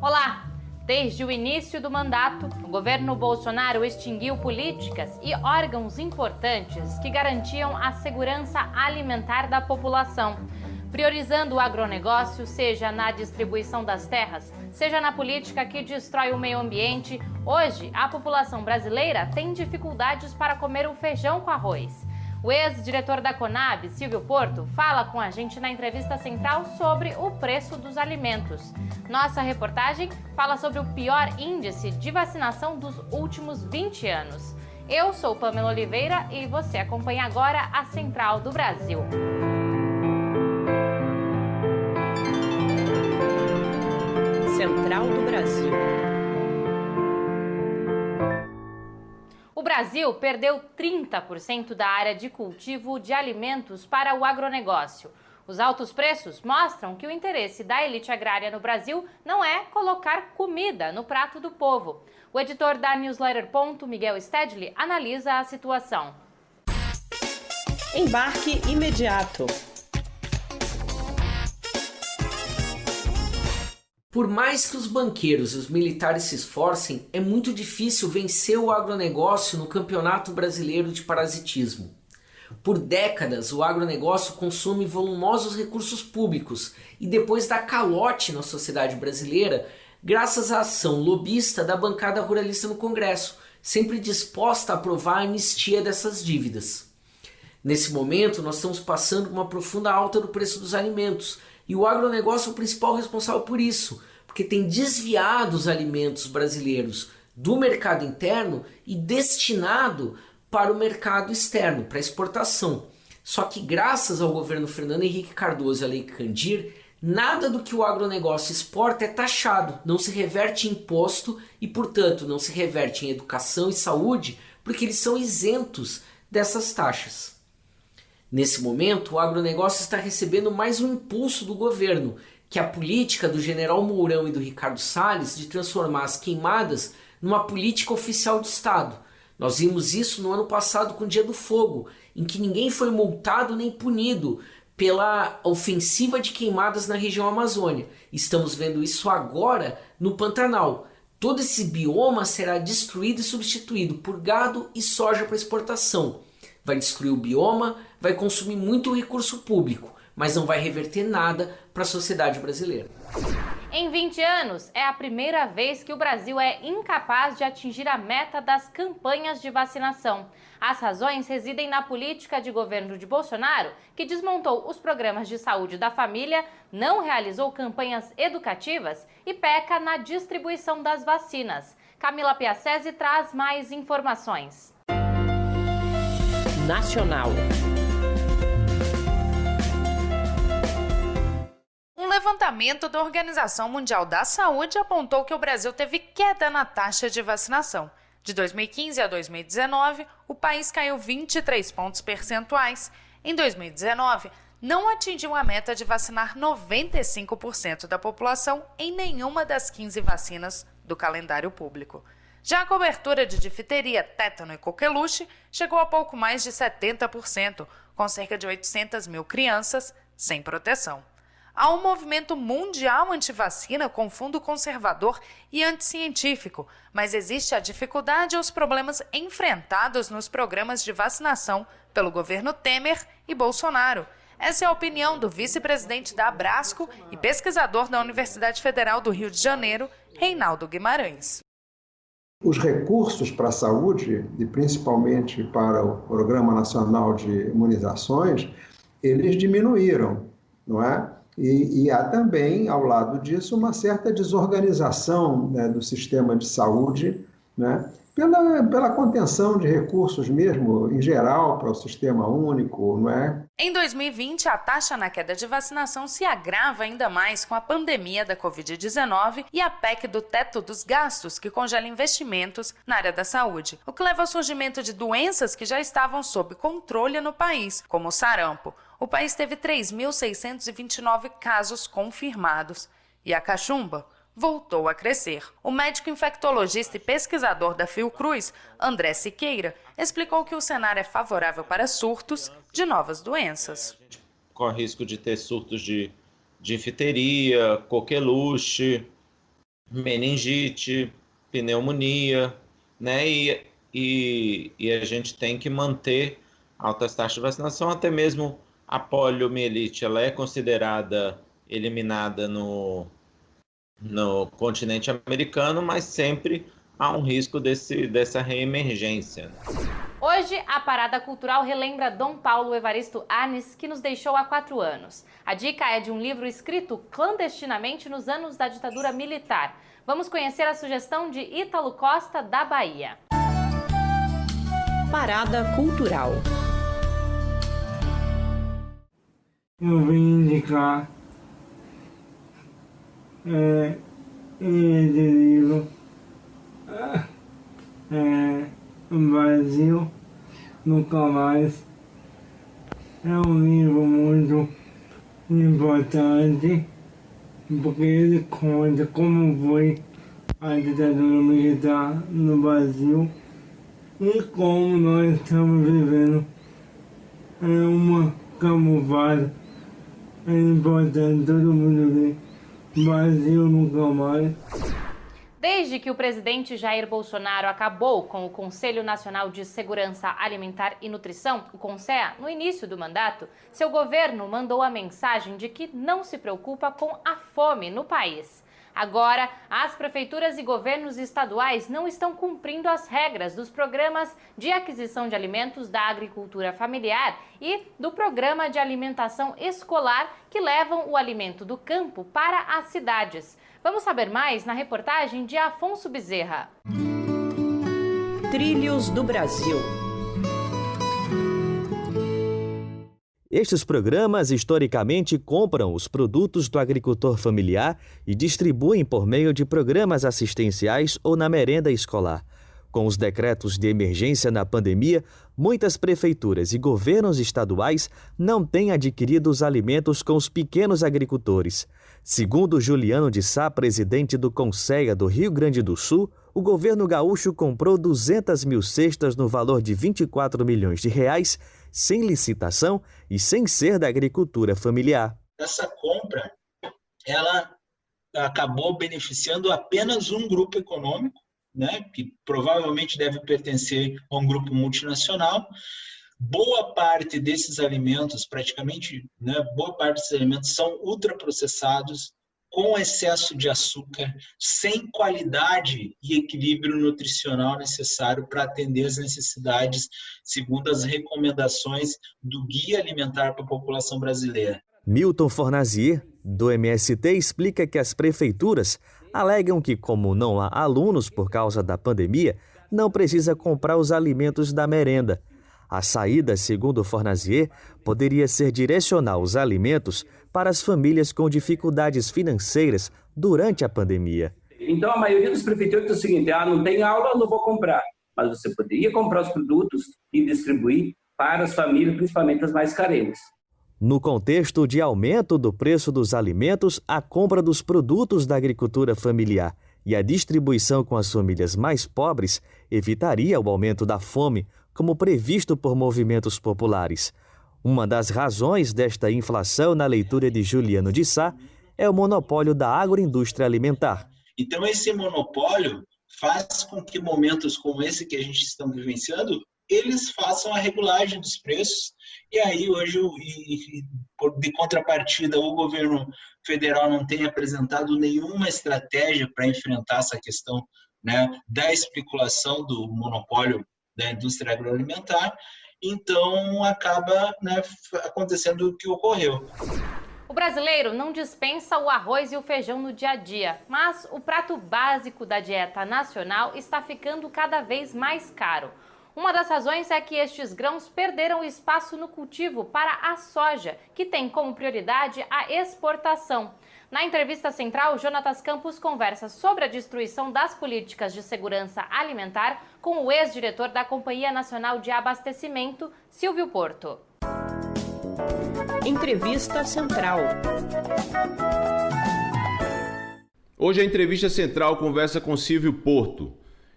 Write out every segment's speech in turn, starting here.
Olá! Desde o início do mandato, o governo Bolsonaro extinguiu políticas e órgãos importantes que garantiam a segurança alimentar da população, priorizando o agronegócio, seja na distribuição das terras, seja na política que destrói o meio ambiente. Hoje, a população brasileira tem dificuldades para comer o feijão com arroz. O ex-diretor da Conab, Silvio Porto, fala com a gente na entrevista central sobre o preço dos alimentos. Nossa reportagem fala sobre o pior índice de vacinação dos últimos 20 anos. Eu sou Pamela Oliveira e você acompanha agora a Central do Brasil. Central do Brasil. O Brasil perdeu 30% da área de cultivo de alimentos para o agronegócio. Os altos preços mostram que o interesse da elite agrária no Brasil não é colocar comida no prato do povo. O editor da newsletter Ponto, Miguel Stedley, analisa a situação. Embarque imediato. Por mais que os banqueiros e os militares se esforcem, é muito difícil vencer o agronegócio no Campeonato Brasileiro de Parasitismo. Por décadas, o agronegócio consome volumosos recursos públicos e depois dá calote na sociedade brasileira graças à ação lobista da bancada ruralista no Congresso, sempre disposta a aprovar a anistia dessas dívidas. Nesse momento, nós estamos passando por uma profunda alta do preço dos alimentos, e o agronegócio é o principal responsável por isso, porque tem desviado os alimentos brasileiros do mercado interno e destinado para o mercado externo, para exportação. Só que graças ao governo Fernando Henrique Cardoso e à Lei Candir, nada do que o agronegócio exporta é taxado, não se reverte em imposto e, portanto, não se reverte em educação e saúde, porque eles são isentos dessas taxas. Nesse momento, o agronegócio está recebendo mais um impulso do governo, que é a política do general Mourão e do Ricardo Salles de transformar as queimadas numa política oficial de Estado. Nós vimos isso no ano passado com o Dia do Fogo, em que ninguém foi multado nem punido pela ofensiva de queimadas na região Amazônia. Estamos vendo isso agora no Pantanal. Todo esse bioma será destruído e substituído por gado e soja para exportação. Vai destruir o bioma, vai consumir muito recurso público, mas não vai reverter nada para a sociedade brasileira. Em 20 anos, é a primeira vez que o Brasil é incapaz de atingir a meta das campanhas de vacinação. As razões residem na política de governo de Bolsonaro, que desmontou os programas de saúde da família, não realizou campanhas educativas e peca na distribuição das vacinas. Camila Piacese traz mais informações. Nacional. Um levantamento da Organização Mundial da Saúde apontou que o Brasil teve queda na taxa de vacinação. De 2015 a 2019, o país caiu 23 pontos percentuais. Em 2019, não atingiu a meta de vacinar 95% da população em nenhuma das 15 vacinas do calendário público. Já a cobertura de difteria, tétano e coqueluche chegou a pouco mais de 70%, com cerca de 800 mil crianças sem proteção. Há um movimento mundial anti-vacina com fundo conservador e anticientífico, mas existe a dificuldade e os problemas enfrentados nos programas de vacinação pelo governo Temer e Bolsonaro. Essa é a opinião do vice-presidente da Abrasco e pesquisador da Universidade Federal do Rio de Janeiro, Reinaldo Guimarães. Os recursos para a saúde, e principalmente para o Programa Nacional de Imunizações, eles diminuíram, não é? E há também, ao lado disso, uma certa desorganização, né, do sistema de saúde, né, pela contenção de recursos mesmo, em geral, para o sistema único, não é? Em 2020, a taxa na queda de vacinação se agrava ainda mais com a pandemia da Covid-19 e a PEC do teto dos gastos, que congela investimentos na área da saúde, o que leva ao surgimento de doenças que já estavam sob controle no país, como o sarampo. O país teve 3.629 casos confirmados. E a cachumba voltou a crescer. O médico infectologista e pesquisador da Fiocruz, André Siqueira, explicou que o cenário é favorável para surtos de novas doenças. Corre risco de ter surtos de difteria, coqueluche, meningite, pneumonia, né? E a gente tem que manter altas taxas de vacinação, até mesmo a poliomielite, ela é considerada eliminada no continente americano, mas sempre há um risco dessa reemergência. Hoje, a Parada Cultural relembra Dom Paulo Evaristo Arnes, que nos deixou há 4 anos. A dica é de um livro escrito clandestinamente nos anos da ditadura militar. Vamos conhecer a sugestão de Ítalo Costa, da Bahia. Parada Cultural. Eu vim indicar esse livro, Brasil Nunca Mais. É um livro muito importante, porque ele conta como foi a ditadura militar no Brasil e como nós estamos vivendo uma camuflagem. É importante todo mundo ver. Brasil Nunca Mais. Desde que o presidente Jair Bolsonaro acabou com o Conselho Nacional de Segurança Alimentar e Nutrição, o CONSEA, no início do mandato, seu governo mandou a mensagem de que não se preocupa com a fome no país. Agora, as prefeituras e governos estaduais não estão cumprindo as regras dos programas de aquisição de alimentos da agricultura familiar e do programa de alimentação escolar que levam o alimento do campo para as cidades. Vamos saber mais na reportagem de Afonso Bezerra. Trilhos do Brasil. Estes programas historicamente compram os produtos do agricultor familiar e distribuem por meio de programas assistenciais ou na merenda escolar. Com os decretos de emergência na pandemia, muitas prefeituras e governos estaduais não têm adquirido os alimentos com os pequenos agricultores. Segundo Juliano de Sá, presidente do CONSEA do Rio Grande do Sul, o governo gaúcho comprou 200 mil cestas no valor de 24 milhões de reais, sem licitação e sem ser da agricultura familiar. Essa compra, ela acabou beneficiando apenas um grupo econômico, né, que provavelmente deve pertencer a um grupo multinacional. Boa parte desses alimentos, praticamente, né, boa parte desses alimentos são ultraprocessados, com excesso de açúcar, sem qualidade e equilíbrio nutricional necessário para atender as necessidades, segundo as recomendações do Guia Alimentar para a População Brasileira. Milton Fornazier, do MST, explica que as prefeituras alegam que, como não há alunos por causa da pandemia, não precisa comprar os alimentos da merenda. A saída, segundo Fornazier, poderia ser direcionar os alimentos para as famílias com dificuldades financeiras durante a pandemia. Então, a maioria dos prefeituras diz o seguinte: não tem aula, não vou comprar. Mas você poderia comprar os produtos e distribuir para as famílias, principalmente as mais carentes. No contexto de aumento do preço dos alimentos, a compra dos produtos da agricultura familiar e a distribuição com as famílias mais pobres evitaria o aumento da fome, como previsto por movimentos populares. Uma das razões desta inflação, na leitura de Juliano de Sá, é o monopólio da agroindústria alimentar. Então, esse monopólio faz com que momentos como esse que a gente está vivenciando, eles façam a regulagem dos preços. E aí, hoje, de contrapartida, o governo federal não tem apresentado nenhuma estratégia para enfrentar essa questão, né, da especulação do monopólio da indústria agroalimentar. Então, acaba, né, acontecendo o que ocorreu. O brasileiro não dispensa o arroz e o feijão no dia a dia, mas o prato básico da dieta nacional está ficando cada vez mais caro. Uma das razões é que estes grãos perderam espaço no cultivo para a soja, que tem como prioridade a exportação. Na entrevista central, Jonatas Campos conversa sobre a destruição das políticas de segurança alimentar com o ex-diretor da Companhia Nacional de Abastecimento, Silvio Porto. Entrevista Central. Hoje a Entrevista Central conversa com Silvio Porto.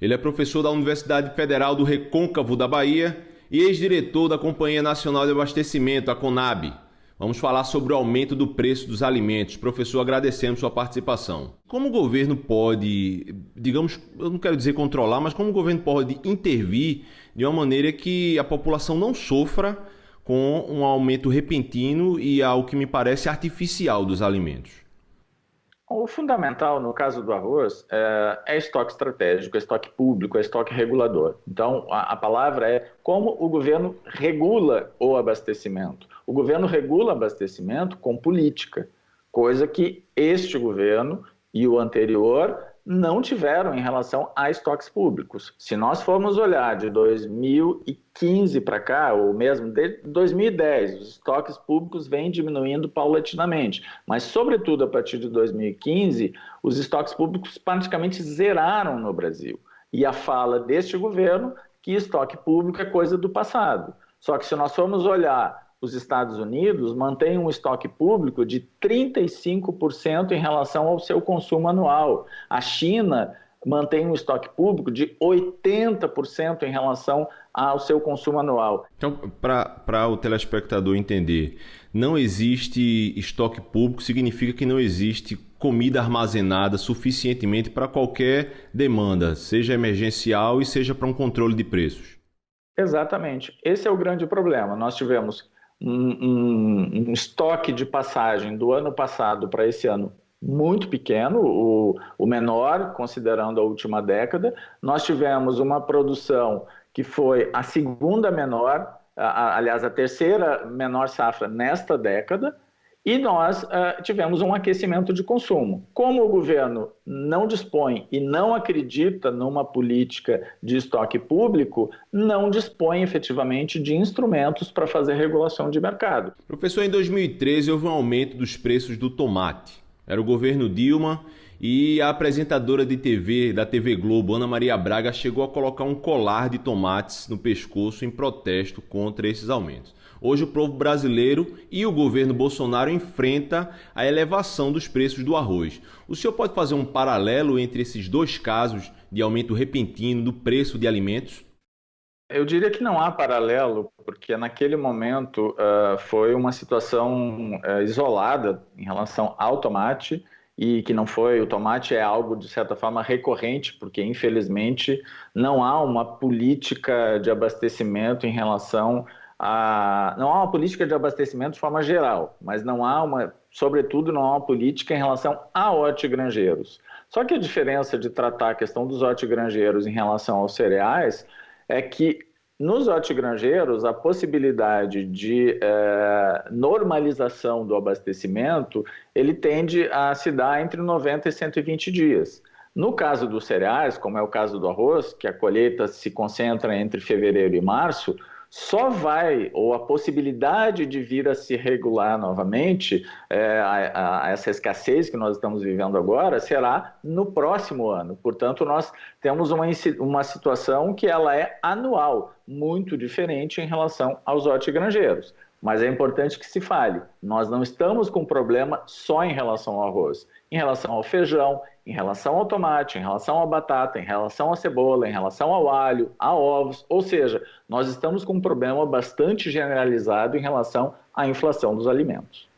Ele é professor da Universidade Federal do Recôncavo da Bahia e ex-diretor da Companhia Nacional de Abastecimento, a CONAB. Vamos falar sobre o aumento do preço dos alimentos. Professor, agradecemos sua participação. Como o governo pode, digamos, eu não quero dizer controlar, mas como o governo pode intervir de uma maneira que a população não sofra com um aumento repentino e, ao que me parece, artificial dos alimentos? O fundamental, no caso do arroz, é estoque estratégico, é estoque público, é estoque regulador. Então, a palavra é como o governo regula o abastecimento. O governo regula o abastecimento com política, coisa que este governo e o anterior não tiveram em relação a estoques públicos. Se nós formos olhar de 2015 para cá, ou mesmo de 2010, os estoques públicos vêm diminuindo paulatinamente, mas sobretudo a partir de 2015, os estoques públicos praticamente zeraram no Brasil. E a fala deste governo que estoque público é coisa do passado. Só que se nós formos olhar, os Estados Unidos mantêm um estoque público de 35% em relação ao seu consumo anual. A China mantém um estoque público de 80% em relação ao seu consumo anual. Então, para o telespectador entender, não existe estoque público significa que não existe comida armazenada suficientemente para qualquer demanda, seja emergencial e seja para um controle de preços. Exatamente. Esse é o grande problema. Nós tivemos um estoque de passagem do ano passado para esse ano muito pequeno, o menor, considerando a última década. Nós tivemos uma produção que foi a segunda menor, aliás, a terceira menor safra nesta década, e nós tivemos um aquecimento de consumo. Como o governo não dispõe e não acredita numa política de estoque público, não dispõe efetivamente de instrumentos para fazer regulação de mercado. Professor, em 2013 houve um aumento dos preços do tomate. Era o governo Dilma e a apresentadora de TV da TV Globo, Ana Maria Braga, chegou a colocar um colar de tomates no pescoço em protesto contra esses aumentos. Hoje o povo brasileiro e o governo Bolsonaro enfrentam a elevação dos preços do arroz. O senhor pode fazer um paralelo entre esses dois casos de aumento repentino do preço de alimentos? Eu diria que não há paralelo, porque naquele momento foi uma situação isolada em relação ao tomate, e que não foi, o tomate é algo de certa forma recorrente, porque infelizmente não há uma política de abastecimento em relação não há uma política de abastecimento de forma geral, mas não há sobretudo não há uma política em relação a hortigranjeiros. Só que a diferença de tratar a questão dos hortigranjeiros em relação aos cereais é que nos hortigranjeiros a possibilidade de normalização do abastecimento ele tende a se dar entre 90 e 120 dias. No caso dos cereais, como é o caso do arroz, que a colheita se concentra entre fevereiro e março, só vai, ou a possibilidade de vir a se regular novamente, essa escassez que nós estamos vivendo agora, será no próximo ano. Portanto, nós temos uma situação que ela é anual, muito diferente em relação aos hortigranjeiros. Mas é importante que se fale, nós não estamos com problema só em relação ao arroz, em relação ao feijão, em relação ao tomate, em relação à batata, em relação à cebola, em relação ao alho, a ovos, ou seja, nós estamos com um problema bastante generalizado em relação à inflação dos alimentos.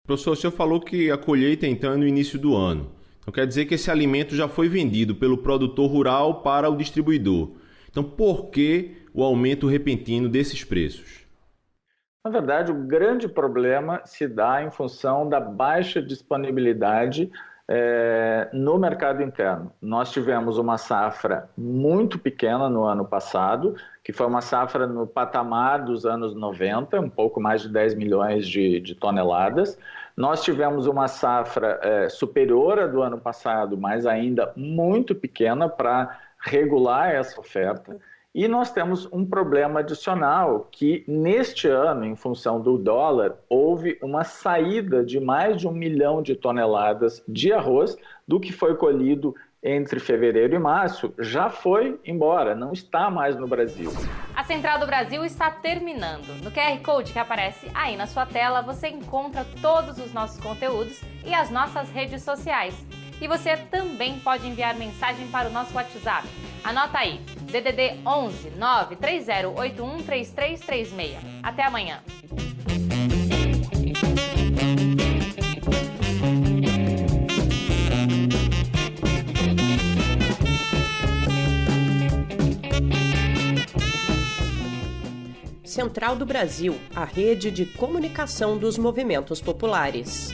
Professor, o senhor falou que a colheita então é no início do ano. Então quer dizer que esse alimento já foi vendido pelo produtor rural para o distribuidor. Então por que o aumento repentino desses preços? Na verdade, o grande problema se dá em função da baixa disponibilidade no mercado interno. Nós tivemos uma safra muito pequena no ano passado, que foi uma safra no patamar dos anos 90, um pouco mais de 10 milhões de toneladas. Nós tivemos uma safra superior à do ano passado, mas ainda muito pequena para regular essa oferta. E nós temos um problema adicional que, neste ano, em função do dólar, houve uma saída de mais de 1 milhão de toneladas de arroz do que foi colhido entre fevereiro e março, já foi embora, não está mais no Brasil. A Central do Brasil está terminando. No QR Code que aparece aí na sua tela, você encontra todos os nossos conteúdos e as nossas redes sociais. E você também pode enviar mensagem para o nosso WhatsApp. Anota aí, DDD 11 930813336. Até amanhã. Central do Brasil, a rede de comunicação dos movimentos populares.